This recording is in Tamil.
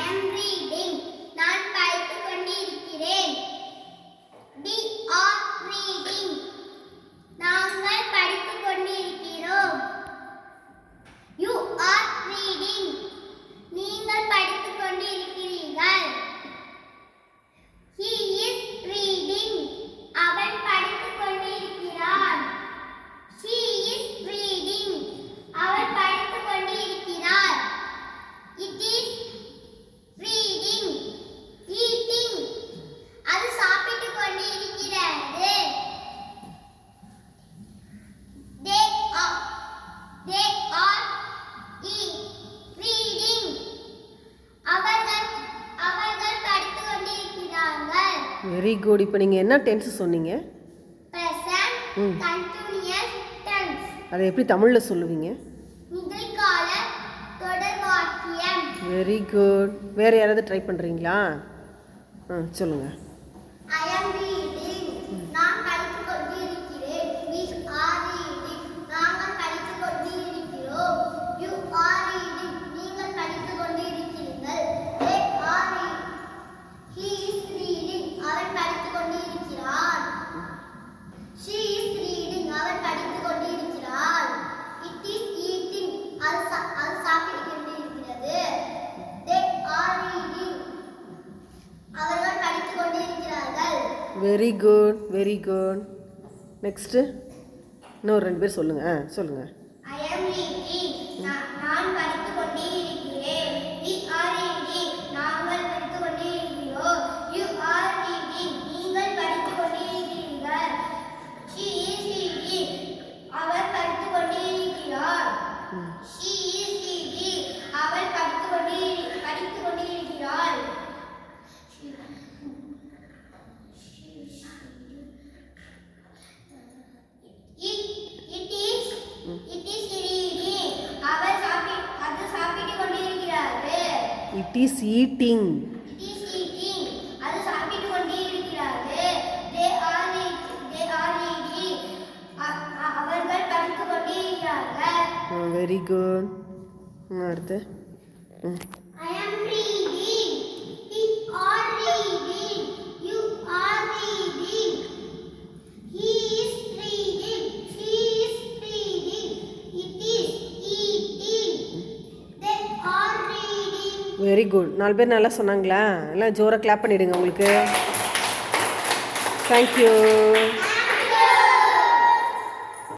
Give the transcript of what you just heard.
am reading. நான் படித்துக் கொண்டிருக்கிறேன். We are reading. நாங்கள் படித்துக் கொண்டிருக்கிறோம். You are reading. நீங்கள் படித்துக் கொண்டிருக்கிறீர்கள். He is reading. அவன் படித்துக் கொண்டிருக்கிறான். She is reading. அவள் படித்துக் கொண்டிருக்கிறார். It is reading. Eating. அது சாப்பிட்டுக் கொண்டிருக்கிறது. They are reading. அவர்கள் படித்துக் கொண்டிருக்கிறார்கள். Very good. இப்போ நீங்கள் என்ன டென்ஸ் சொன்னீங்க? Present continuous tense. அதை எப்படி தமிழில் சொல்லுவீங்க? நிகழ்கால தொடர் வாக்கியம். Very good. வேறு யாராவது ட்ரை பண்ணுறீங்களா? சொல்லுங்கள். I am reading. நான் படித்துக் கொண்டிருக்கிறேன். We are reading. நாங்கள் படித்துக் கொண்டிருக்கிறோம். You are reading. நீங்கள் படித்துக் கொண்டிருக்கிறீர்கள். They are reading. He is reading. அவன் படித்துக் கொண்டிருக்கிறான். She is reading. அவள் படித்துக் கொண்டிருக்கிறாள். It is eating. அது சாப்பிட்டுக் கொண்டிருக்கிறது. They are reading. அவர்கள் படித்துக் கொண்டிருக்கிறார்கள். Very good, very good. Next இன்னொரு 2 பேர் சொல்லுங்கள். சொல்லுங்கள். I am reading. நான் படித்துக் கொண்டிருக்கிறேன். We are reading. நாங்கள் படித்துக் கொண்டிருக்கிறோம். You are reading. நீங்கள் படித்துக் கொண்டிருக்கிறீர்கள். She is reading. அவள் படித்துக் கொண்டிருக்கிறாள். She is reading. அவள் படித்துக் கொண்டிருக்கிறாள். It is reading. அது சாப்பிட்டுக் கொண்டிருக்கிறது. It is eating. It is eating. அது சாப்பிட்டுக் கொண்டிருக்கிறது. They are reading. அவர்கள் படித்துக் கொண்டிருக்கிறார்கள். Very good. அடுத்து I am reading. We are reading. You are reading. He is reading. She is reading. It is eating. They are reading. Very good. 4 பேர் நல்லா சொன்னாங்களா? எல்லாம் ஜோராக கிளாப் பண்ணிவிடுங்க உங்களுக்கு. தேங்க்யூ.